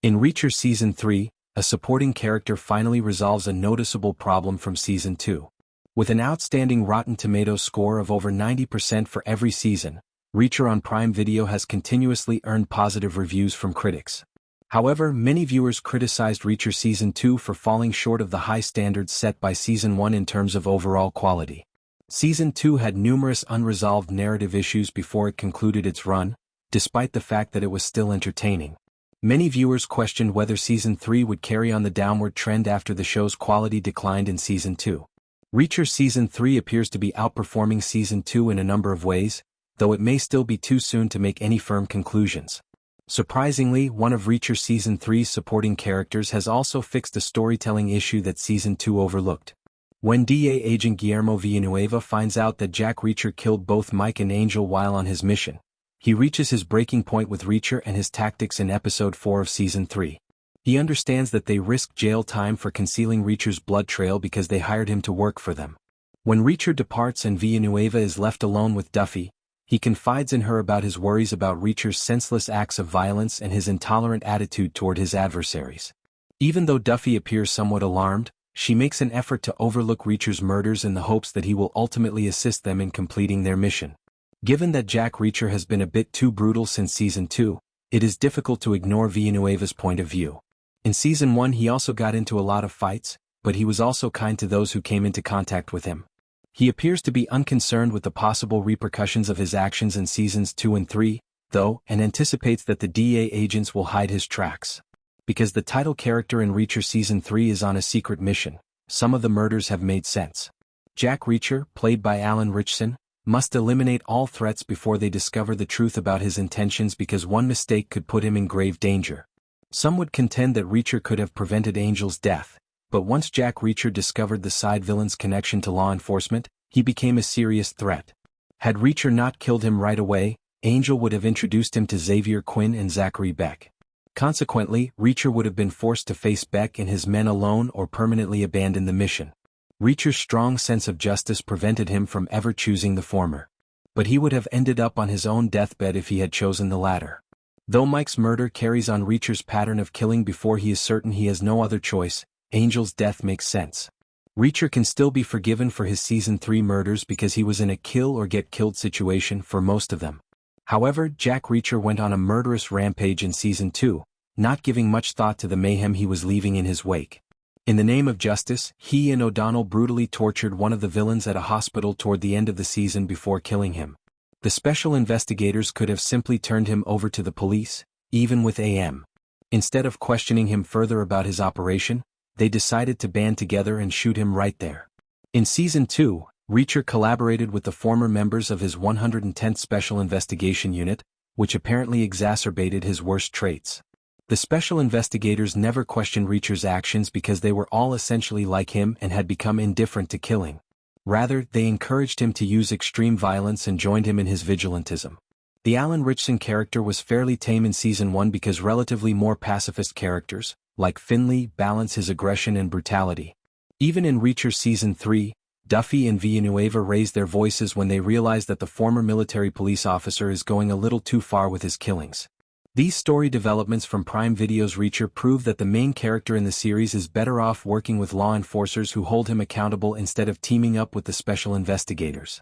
In Reacher Season 3, a supporting character finally resolves a noticeable problem from Season 2. With an outstanding Rotten Tomatoes score of over 90% for every season, Reacher on Prime Video has continuously earned positive reviews from critics. However, many viewers criticized Reacher Season 2 for falling short of the high standards set by Season 1 in terms of overall quality. Season 2 had numerous unresolved narrative issues before it concluded its run, despite the fact that it was still entertaining. Many viewers questioned whether Season 3 would carry on the downward trend after the show's quality declined in Season 2. Reacher Season 3 appears to be outperforming Season 2 in a number of ways, though it may still be too soon to make any firm conclusions. Surprisingly, one of Reacher Season 3's supporting characters has also fixed a storytelling issue that Season 2 overlooked. When DEA agent Guillermo Villanueva finds out that Jack Reacher killed both Mike and Angel while on his mission, he reaches his breaking point with Reacher and his tactics in Episode 4 of Season 3. He understands that they risked jail time for concealing Reacher's blood trail because they hired him to work for them. When Reacher departs and Villanueva is left alone with Duffy, he confides in her about his worries about Reacher's senseless acts of violence and his intolerant attitude toward his adversaries. Even though Duffy appears somewhat alarmed, she makes an effort to overlook Reacher's murders in the hopes that he will ultimately assist them in completing their mission. Given that Jack Reacher has been a bit too brutal since Season 2, it is difficult to ignore Villanueva's point of view. In Season 1 he also got into a lot of fights, but he was also kind to those who came into contact with him. He appears to be unconcerned with the possible repercussions of his actions in Seasons 2 and 3, though, and anticipates that the DEA agents will hide his tracks. Because the title character in Reacher Season 3 is on a secret mission, some of the murders have made sense. Jack Reacher, played by Alan Ritchson, must eliminate all threats before they discover the truth about his intentions because one mistake could put him in grave danger. Some would contend that Reacher could have prevented Angel's death, but once Jack Reacher discovered the side villain's connection to law enforcement, he became a serious threat. Had Reacher not killed him right away, Angel would have introduced him to Xavier Quinn and Zachary Beck. Consequently, Reacher would have been forced to face Beck and his men alone or permanently abandon the mission. Reacher's strong sense of justice prevented him from ever choosing the former. But he would have ended up on his own deathbed if he had chosen the latter. Though Mike's murder carries on Reacher's pattern of killing before he is certain he has no other choice, Angel's death makes sense. Reacher can still be forgiven for his Season 3 murders because he was in a kill-or-get-killed situation for most of them. However, Jack Reacher went on a murderous rampage in Season 2, not giving much thought to the mayhem he was leaving in his wake. In the name of justice, he and O'Donnell brutally tortured one of the villains at a hospital toward the end of the season before killing him. The special investigators could have simply turned him over to the police, even with AM. Instead of questioning him further about his operation, they decided to band together and shoot him right there. In Season 2, Reacher collaborated with the former members of his 110th Special Investigation Unit, which apparently exacerbated his worst traits. The special investigators never questioned Reacher's actions because they were all essentially like him and had become indifferent to killing. Rather, they encouraged him to use extreme violence and joined him in his vigilantism. The Alan Ritchson character was fairly tame in Season 1 because relatively more pacifist characters, like Finley, balance his aggression and brutality. Even in Reacher Season 3, Duffy and Villanueva raised their voices when they realized that the former military police officer is going a little too far with his killings. These story developments from Prime Video's Reacher prove that the main character in the series is better off working with law enforcers who hold him accountable instead of teaming up with the special investigators.